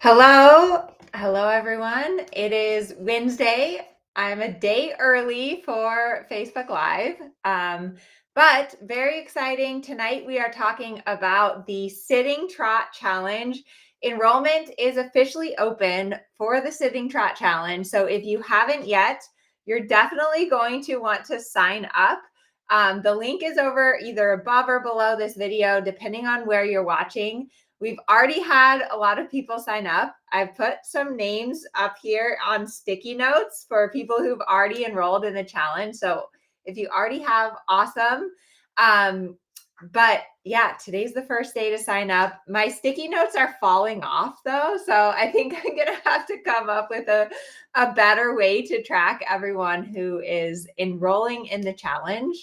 Hello everyone. It is Wednesday. I'm a day early for Facebook Live, but very exciting. Tonight we are talking about the Sitting Trot Challenge. Enrollment is officially open for the Sitting Trot Challenge. So if you haven't yet, you're definitely going to want to sign up. The link is over either above or below this video, depending on where you're watching. We've already had a lot of people sign up. I've put some names up here on sticky notes for people who've already enrolled in the challenge. So if you already have, awesome. But yeah, today's the first day to sign up. My sticky notes are falling off though. So I think I'm going to have to come up with a better way to track everyone who is enrolling in the challenge.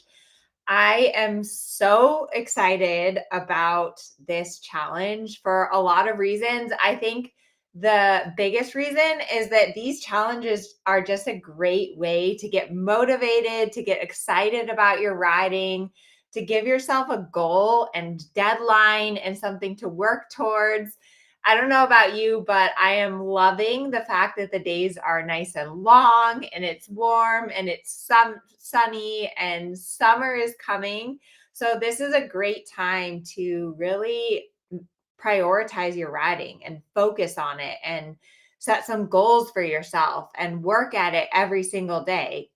I am so excited about this challenge for a lot of reasons. I think the biggest reason is that these challenges are just a great way to get motivated, to get excited about your riding, to give yourself a goal and deadline and something to work towards. I don't know about you, but I am loving the fact that the days are nice and long and it's warm and it's sunny and summer is coming. So this is a great time to really prioritize your riding and focus on it and set some goals for yourself and work at it every single day.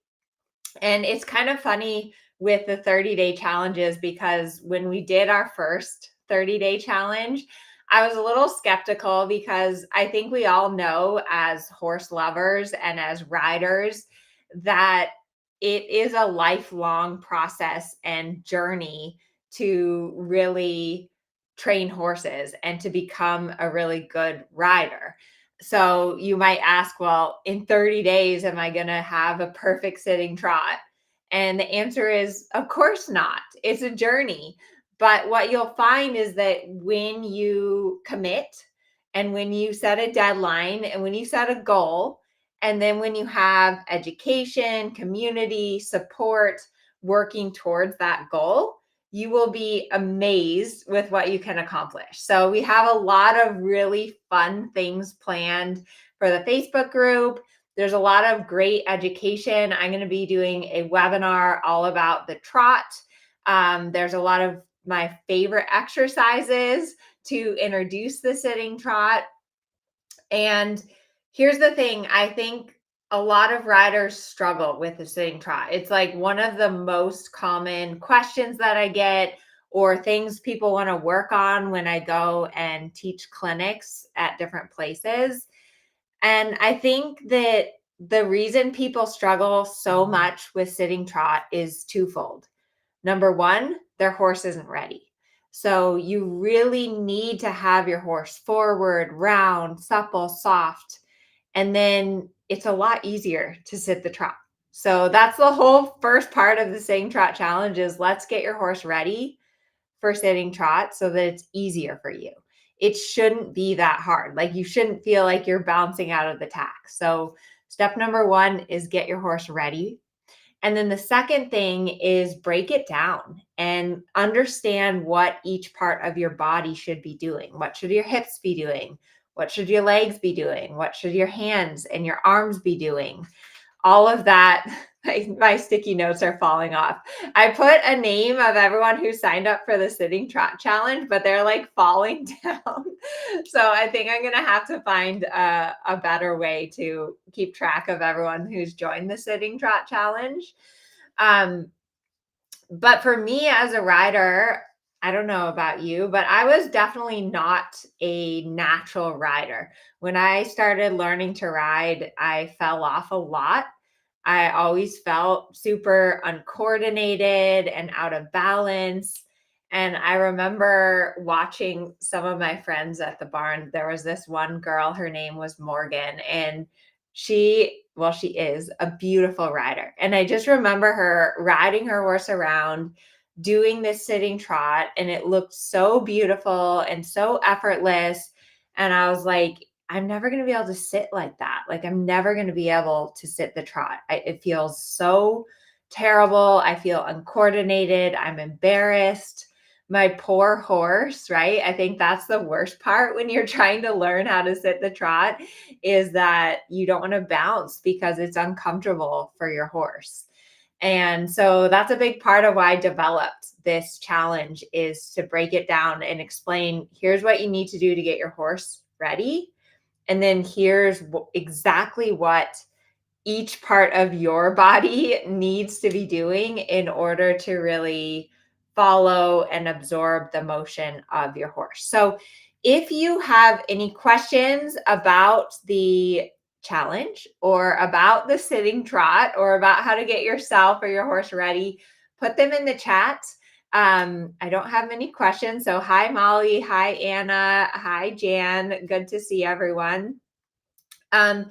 And it's kind of funny with the 30-day challenges because when we did our first 30-day challenge, I was a little skeptical because I think we all know as horse lovers and as riders that it is a lifelong process and journey to really train horses and to become a really good rider. So you might ask, well, in 30 days, am I going to have a perfect sitting trot? And the answer is, of course not. It's a journey. But what you'll find is that when you commit and when you set a deadline and when you set a goal, and then when you have education, community, support working towards that goal, you will be amazed with what you can accomplish. So we have a lot of really fun things planned for the Facebook group. There's a lot of great education. I'm going to be doing a webinar all about the trot. There's a lot of my favorite exercises to introduce the sitting trot. And here's the thing, I think a lot of riders struggle with the sitting trot. It's like one of the most common questions that I get or things people want to work on when I go and teach clinics at different places. And I think that the reason people struggle so much with sitting trot is twofold. Number one, their horse isn't ready. So you really need to have your horse forward, round, supple, soft, and then it's a lot easier to sit the trot. So that's the whole first part of the sitting trot challenge is let's get your horse ready for sitting trot so that it's easier for you. It shouldn't be that hard. Like you shouldn't feel like you're bouncing out of the tack. So step number one is get your horse ready. And then the second thing is break it down and understand what each part of your body should be doing. What should your hips be doing? What should your legs be doing? What should your hands and your arms be doing? All of that, my sticky notes are falling off. I put a name of everyone who signed up for the sitting trot challenge, but they're like falling down. So I think I'm going to have to find a better way to keep track of everyone who's joined the sitting trot challenge. But for me as a rider, I don't know about you, but I was definitely not a natural rider. When I started learning to ride, I fell off a lot. I always felt super uncoordinated and out of balance. And I remember watching some of my friends at the barn. There was this one girl, her name was Morgan, and she is a beautiful rider. And I just remember her riding her horse around, doing this sitting trot, and it looked so beautiful and so effortless. And I was like, I'm never going to be able to sit like that. Like, I'm never going to be able to sit the trot. It feels so terrible. I feel uncoordinated. I'm embarrassed. My poor horse, right? I think that's the worst part when you're trying to learn how to sit the trot is that you don't want to bounce because it's uncomfortable for your horse. And so that's a big part of why I developed this challenge is to break it down and explain here's what you need to do to get your horse ready. And then here's exactly what each part of your body needs to be doing in order to really follow and absorb the motion of your horse. So, if you have any questions about the challenge or about the sitting trot or about how to get yourself or your horse ready, put them in the chat. I don't have many questions. So, hi, Molly. Hi, Anna. Hi, Jan. Good to see everyone. Um,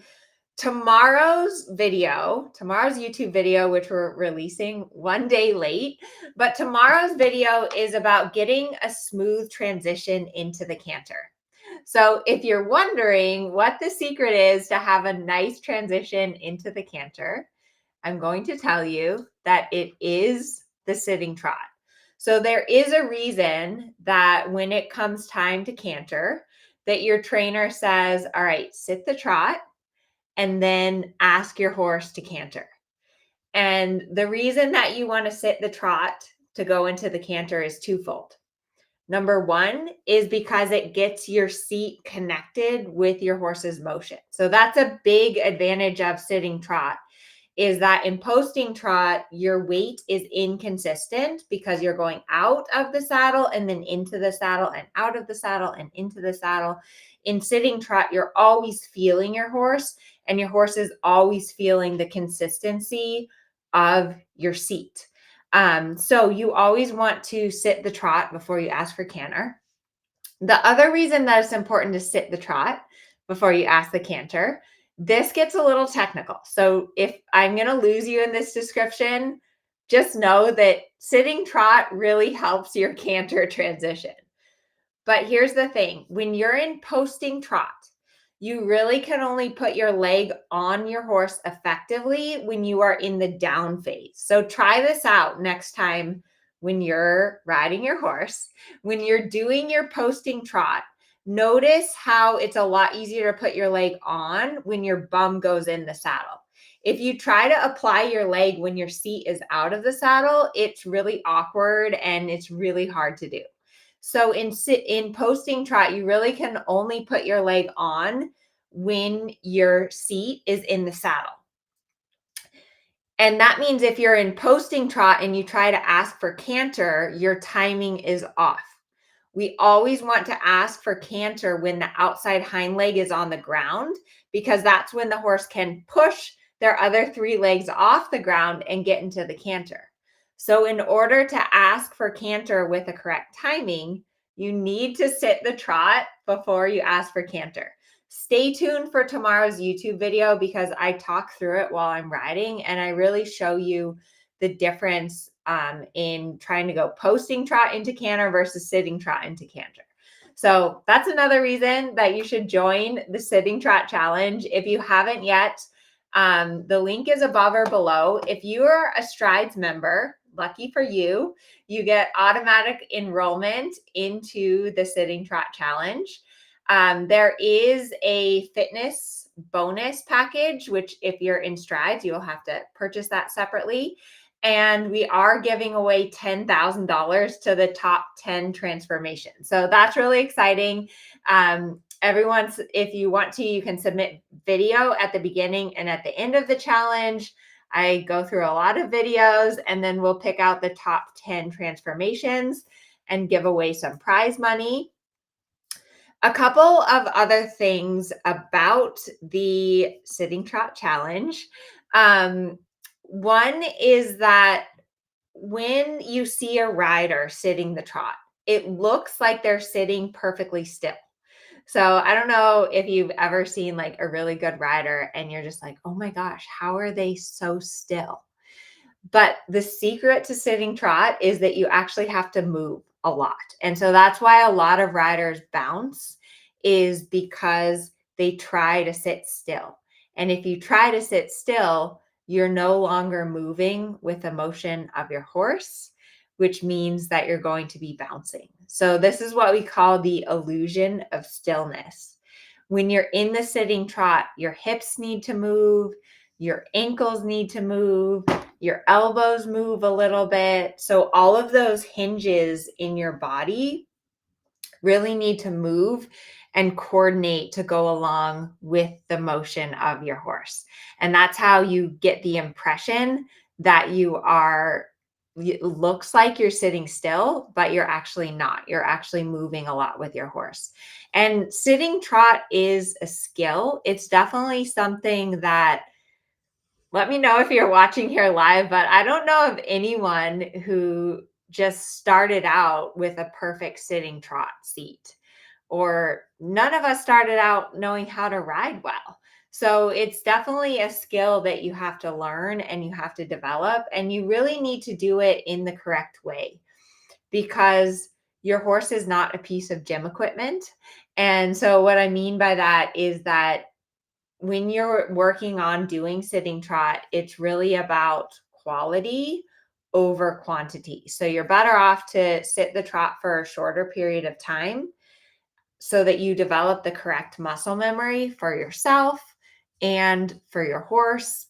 tomorrow's YouTube video, which we're releasing one day late, but tomorrow's video is about getting a smooth transition into the canter. So if you're wondering what the secret is to have a nice transition into the canter, I'm going to tell you that it is the sitting trot. So there is a reason that when it comes time to canter, that your trainer says, all right, sit the trot, and then ask your horse to canter. And the reason that you want to sit the trot to go into the canter is twofold. Number one is because it gets your seat connected with your horse's motion. So that's a big advantage of sitting trot is that in posting trot, your weight is inconsistent because you're going out of the saddle and then into the saddle and out of the saddle and into the saddle. In sitting trot, you're always feeling your horse, and your horse is always feeling the consistency of your seat. So you always want to sit the trot before you ask for canter. The other reason that it's important to sit the trot before you ask the canter, this gets a little technical. So if I'm going to lose you in this description, just know that sitting trot really helps your canter transition. But here's the thing, when you're in posting trot, you really can only put your leg on your horse effectively when you are in the down phase. So try this out next time when you're riding your horse. When you're doing your posting trot, notice how it's a lot easier to put your leg on when your bum goes in the saddle. If you try to apply your leg when your seat is out of the saddle, it's really awkward and it's really hard to do. So in posting trot, you really can only put your leg on when your seat is in the saddle. And that means if you're in posting trot and you try to ask for canter, your timing is off. We always want to ask for canter when the outside hind leg is on the ground, because that's when the horse can push their other three legs off the ground and get into the canter. So in order to ask for canter with the correct timing, you need to sit the trot before you ask for canter. Stay tuned for tomorrow's YouTube video because I talk through it while I'm riding and I really show you the difference in trying to go posting trot into canter versus sitting trot into canter. So that's another reason that you should join the sitting trot challenge. If you haven't yet, the link is above or below. If you are a Strides member, lucky for you, you get automatic enrollment into the sitting trot challenge. There is a fitness bonus package, which if you're in Strides, you'll have to purchase that separately. And we are giving away $10,000 to the top 10 transformations. So that's really exciting. Everyone's, if you want to, you can submit video at the beginning and at the end of the challenge. I go through a lot of videos and then we'll pick out the top 10 transformations and give away some prize money. A couple of other things about the sitting trot challenge. One is that when you see a rider sitting the trot, it looks like they're sitting perfectly still. So I don't know if you've ever seen like a really good rider and you're just like, oh my gosh, how are they so still? But the secret to sitting trot is that you actually have to move a lot. And so that's why a lot of riders bounce is because they try to sit still. And if you try to sit still, you're no longer moving with the motion of your horse, which means that you're going to be bouncing. So this is what we call the illusion of stillness. When you're in the sitting trot, your hips need to move, your ankles need to move, your elbows move a little bit. So all of those hinges in your body really need to move and coordinate to go along with the motion of your horse. And that's how you get the impression that it looks like you're sitting still, but you're actually not. You're actually moving a lot with your horse. And sitting trot is a skill. It's definitely something that, let me know if you're watching here live, but I don't know of anyone who just started out with a perfect sitting trot seat, or none of us started out knowing how to ride well. So it's definitely a skill that you have to learn and you have to develop, and you really need to do it in the correct way, because your horse is not a piece of gym equipment. And so what I mean by that is that when you're working on doing sitting trot, it's really about quality over quantity. So you're better off to sit the trot for a shorter period of time so that you develop the correct muscle memory for yourself and for your horse,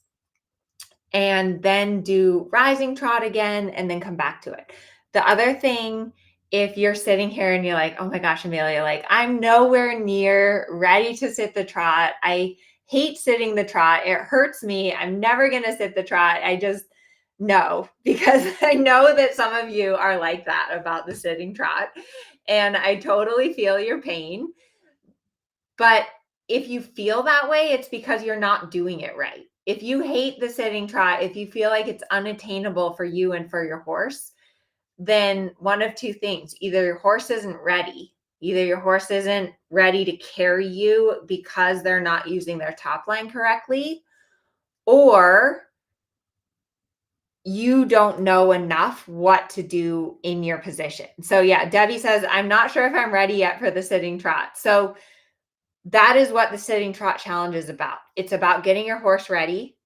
and then do rising trot again and then come back to it. The other thing, if you're sitting here and you're like, oh my gosh, Amelia, like I'm nowhere near ready to sit the trot. I hate sitting the trot. It hurts me. I'm never going to sit the trot. I just no, because I know that some of you are like that about the sitting trot. And I totally feel your pain. But if you feel that way, it's because you're not doing it right. If you hate the sitting trot, if you feel like it's unattainable for you and for your horse, then one of two things: either your horse isn't ready, either your horse isn't ready to carry you because they're not using their top line correctly, or you don't know enough what to do in your position. So yeah, Debbie says, I'm not sure if I'm ready yet for the sitting trot. So that is what the sitting trot challenge is about. It's about getting your horse ready,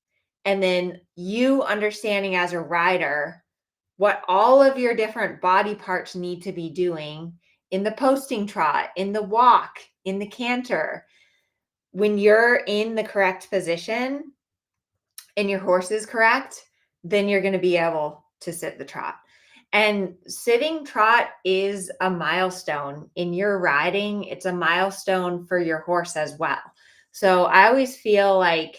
and then you understanding as a rider what all of your different body parts need to be doing in the posting trot, in the walk, in the canter. When you're in the correct position and your horse is correct, then you're going to be able to sit the trot. And sitting trot is a milestone in your riding. It's a milestone for your horse as well. So I always feel like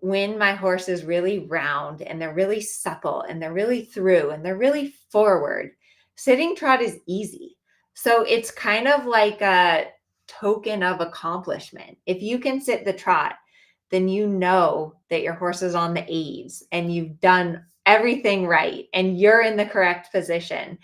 when my horse is really round and they're really supple and they're really through and they're really forward, sitting trot is easy. So it's kind of like a token of accomplishment. If you can sit the trot, then you know that your horse is on the aids and you've done everything right and you're in the correct position.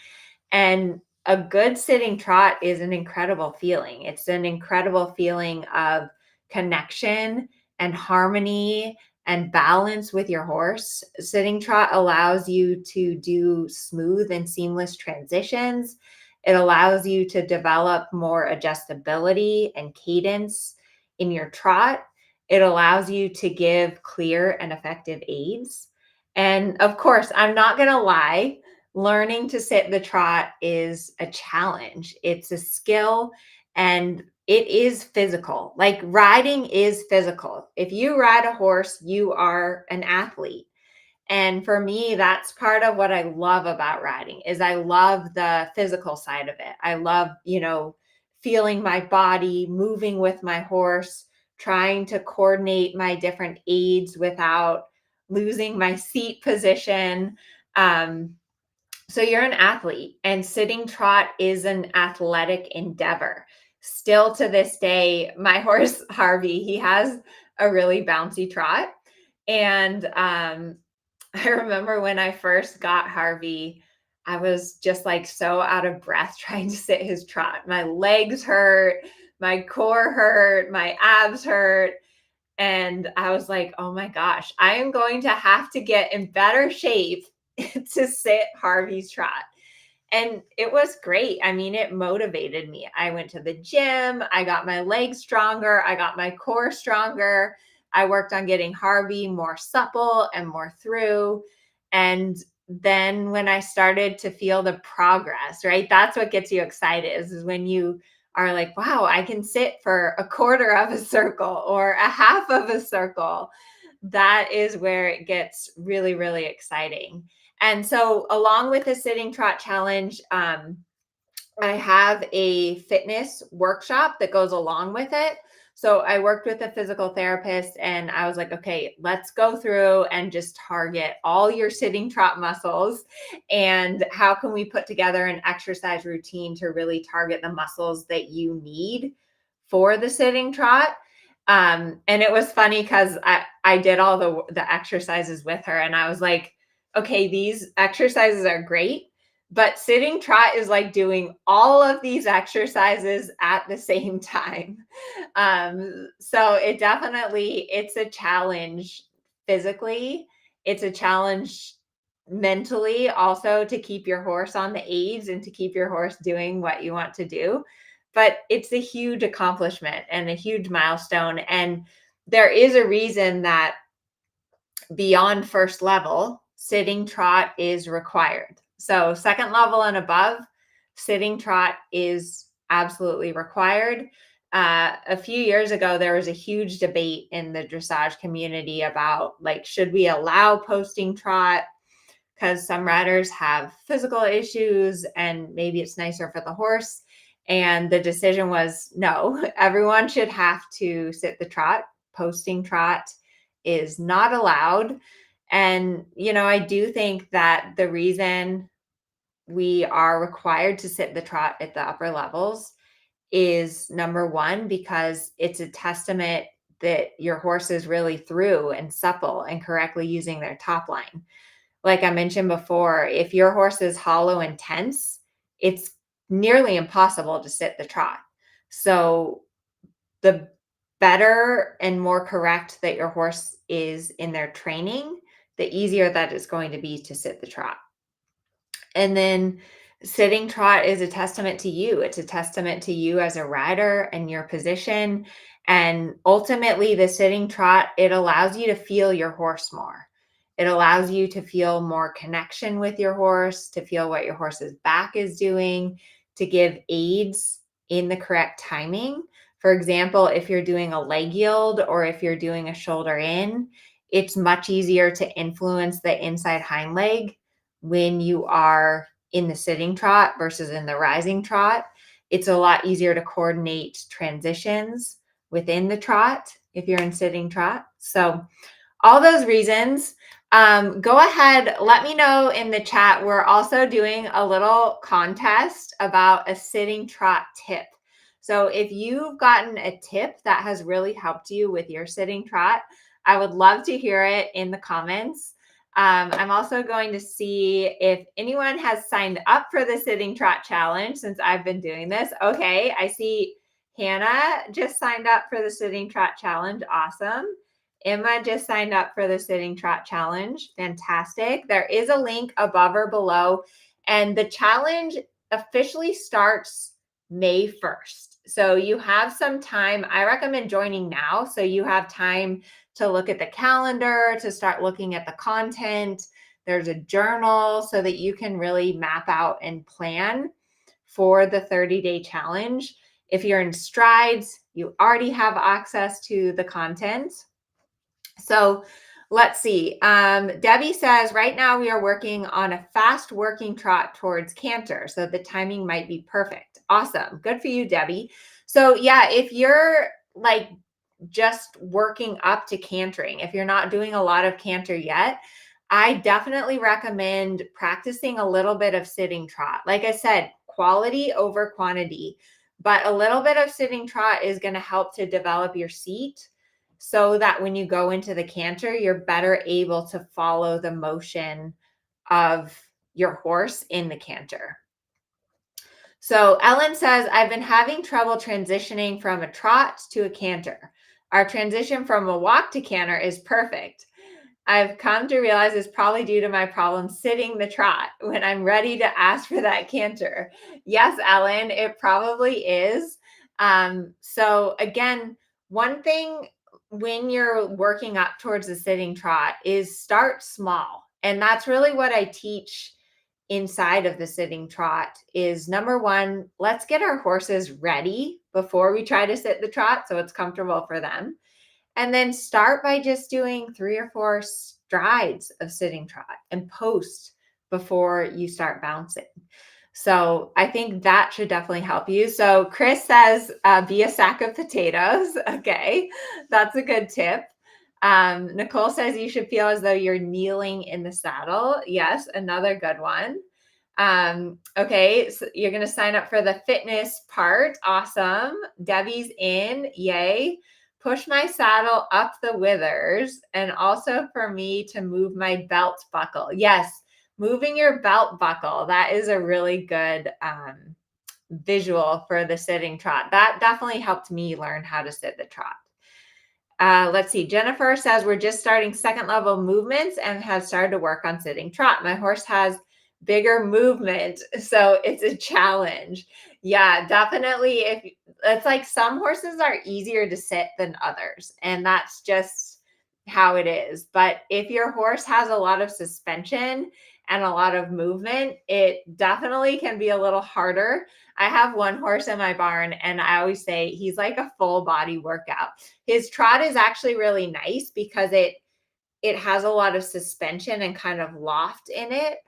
And a good sitting trot is an incredible feeling. It's an incredible feeling of connection and harmony and balance with your horse. Sitting trot allows you to do smooth and seamless transitions. It allows you to develop more adjustability and cadence in your trot. It allows you to give clear and effective aids. And of course, I'm not going to lie, learning to sit the trot is a challenge. It's a skill, and it is physical. Like riding is physical. If you ride a horse, you are an athlete. And for me, that's part of what I love about riding is I love the physical side of it. I love, feeling my body, moving with my horse, trying to coordinate my different aids without losing my seat position. So you're an athlete, and sitting trot is an athletic endeavor. Still to this day, my horse Harvey, he has a really bouncy trot. And I remember when I first got Harvey, I was just like so out of breath trying to sit his trot. My legs hurt, my core hurt, my abs hurt. And I was like, oh my gosh, I am going to have to get in better shape to sit Harvey's trot. And it was great. I mean, it motivated me. I went to the gym, I got my legs stronger, I got my core stronger. I worked on getting Harvey more supple and more through. And then when I started to feel the progress, right? That's what gets you excited is when you are like, wow, I can sit for a quarter of a circle or a half of a circle. That is where it gets really, really exciting. And so, along with the sitting trot challenge, I have a fitness workshop that goes along with it. So I worked with a physical therapist and I was like, okay, let's go through and just target all your sitting trot muscles. And how can we put together an exercise routine to really target the muscles that you need for the sitting trot? And it was funny because I did all the exercises with her and I was like, okay, these exercises are great, but sitting trot is like doing all of these exercises at the same time. So it's a challenge physically. It's a challenge mentally also to keep your horse on the aids and to keep your horse doing what you want to do. But it's a huge accomplishment and a huge milestone. And there is a reason that beyond first level, sitting trot is required. So, second level and above, sitting trot is absolutely required. A few years ago, there was a huge debate in the dressage community about like, should we allow posting trot? Because some riders have physical issues and maybe it's nicer for the horse. And the decision was no, everyone should have to sit the trot. Posting trot is not allowed. And, I do think that the reason we are required to sit the trot at the upper levels is number one, because it's a testament that your horse is really through and supple and correctly using their top line. Like I mentioned before, if your horse is hollow and tense, it's nearly impossible to sit the trot. So the better and more correct that your horse is in their training, the easier that it's going to be to sit the trot. And then sitting trot is a testament to you. It's a testament to you as a rider and your position. And ultimately, the sitting trot, it allows you to feel your horse more. It allows you to feel more connection with your horse, to feel what your horse's back is doing, to give aids in the correct timing. For example, if you're doing a leg yield or if you're doing a shoulder in, it's much easier to influence the inside hind leg when you are in the sitting trot versus in the rising trot. It's a lot easier to coordinate transitions within the trot if you're in sitting trot. So, all those reasons, go ahead, let me know in the chat. We're also doing a little contest about a sitting trot tip. So, if you've gotten a tip that has really helped you with your sitting trot, I would love to hear it in the comments. I'm also going to see if anyone has signed up for the sitting trot challenge since I've been doing this. Okay, I see Hannah just signed up for the sitting trot challenge. Awesome. Emma just signed up for the sitting trot challenge. Fantastic. There is a link above or below, and the challenge officially starts May 1st. So you have some time. I recommend joining now so you have time to look at the calendar, to start looking at the content. There's a journal so that you can really map out and plan for the 30-day challenge. If you're in strides, you already have access to the content. So let's see. Debbie says, right now we are working on a fast working trot towards canter. So the timing might be perfect. Awesome. Good for you, Debbie. So yeah, if you're like just working up to cantering, if you're not doing a lot of canter yet, I definitely recommend practicing a little bit of sitting trot. Like I said, quality over quantity, but a little bit of sitting trot is going to help to develop your seat so that when you go into the canter, you're better able to follow the motion of your horse in the canter. So Ellen says, I've been having trouble transitioning from a trot to a canter. Our transition from a walk to canter is perfect. I've come to realize it's probably due to my problem sitting the trot when I'm ready to ask for that canter. Yes, Ellen, it probably is. So again, one thing when you're working up towards the sitting trot is start small And that's really what I teach inside of the sitting trot is number one, let's get our horses ready before we try to sit the trot so it's comfortable for them. And then start by just doing 3 or 4 strides of sitting trot and post before you start bouncing. So I think that should definitely help you. So Chris says, be a sack of potatoes. Okay, that's a good tip. Nicole says you should feel as though you're kneeling in the saddle. Yes, another good one. Okay, so you're going to sign up for the fitness part. Awesome. Debbie's in. Yay. Push my saddle up the withers, and also for me to move my belt buckle. Yes, moving your belt buckle. That is a really good visual for the sitting trot. That definitely helped me learn how to sit the trot. Let's see. Jennifer says we're just starting second level movements and have started to work on sitting trot. My horse has bigger movement, so it's a challenge. Yeah, definitely. If it's like some horses are easier to sit than others, and that's just how it is. But if your horse has a lot of suspension and a lot of movement, it definitely can be a little harder. I have one horse in my barn, and I always say he's like a full body workout. His trot is actually really nice because it has a lot of suspension and kind of loft in it,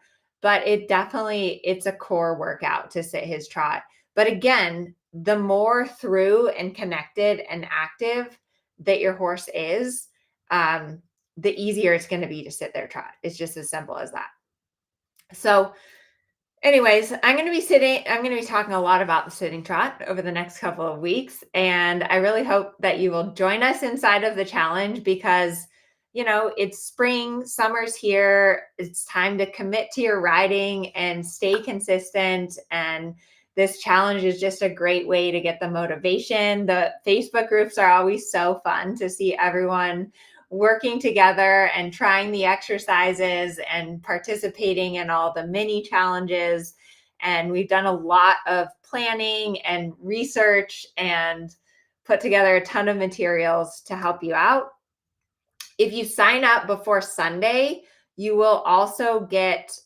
but it's a core workout to sit his trot. But again, the more through and connected and active that your horse is, the easier it's going to be to sit their trot. It's just as simple as that. So anyways, I'm going to be talking a lot about the sitting trot over the next couple of weeks. And I really hope that you will join us inside of the challenge because, it's spring, summer's here. It's time to commit to your riding and stay consistent. And this challenge is just a great way to get the motivation. The Facebook groups are always so fun to see everyone working together and trying the exercises and participating in all the mini challenges. And we've done a lot of planning and research and put together a ton of materials to help you out. If you sign up before Sunday, you will also get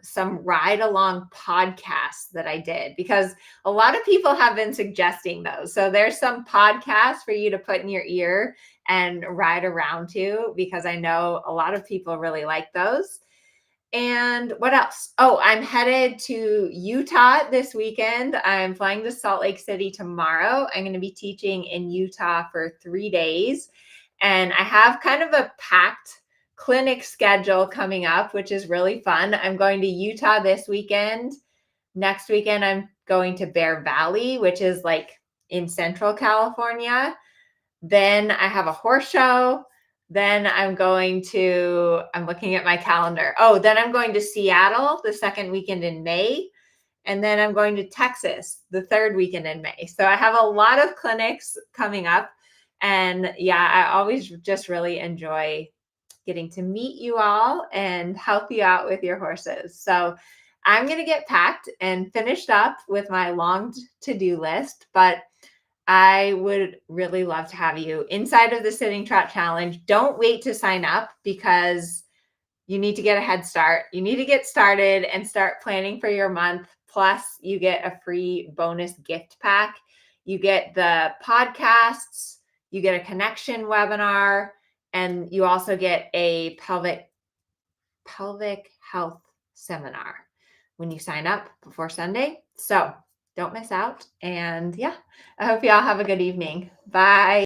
some ride along podcasts that I did because a lot of people have been suggesting those. So there's some podcasts for you to put in your ear and ride around to because I know a lot of people really like those. And what else? Oh, I'm headed to Utah this weekend. I'm flying to Salt Lake City tomorrow. I'm going to be teaching in Utah for 3 days. And I have kind of a packed clinic schedule coming up, which is really fun. I'm going to Utah this weekend. Next weekend, I'm going to Bear Valley, which is like in Central California. Then I have a horse show. Then I'm looking at my calendar. Oh, then I'm going to Seattle the second weekend in May. And then I'm going to Texas the third weekend in May. So I have a lot of clinics coming up. And yeah, I always just really enjoy getting to meet you all and help you out with your horses. So I'm going to get packed and finished up with my long to-do list, but I would really love to have you inside of the Sitting Trot Challenge. Don't wait to sign up because you need to get a head start. You need to get started and start planning for your month. Plus, you get a free bonus gift pack. You get the podcasts, you get a connection webinar, and you also get a pelvic health seminar when you sign up before Sunday. So don't miss out. And yeah, I hope you all have a good evening. Bye.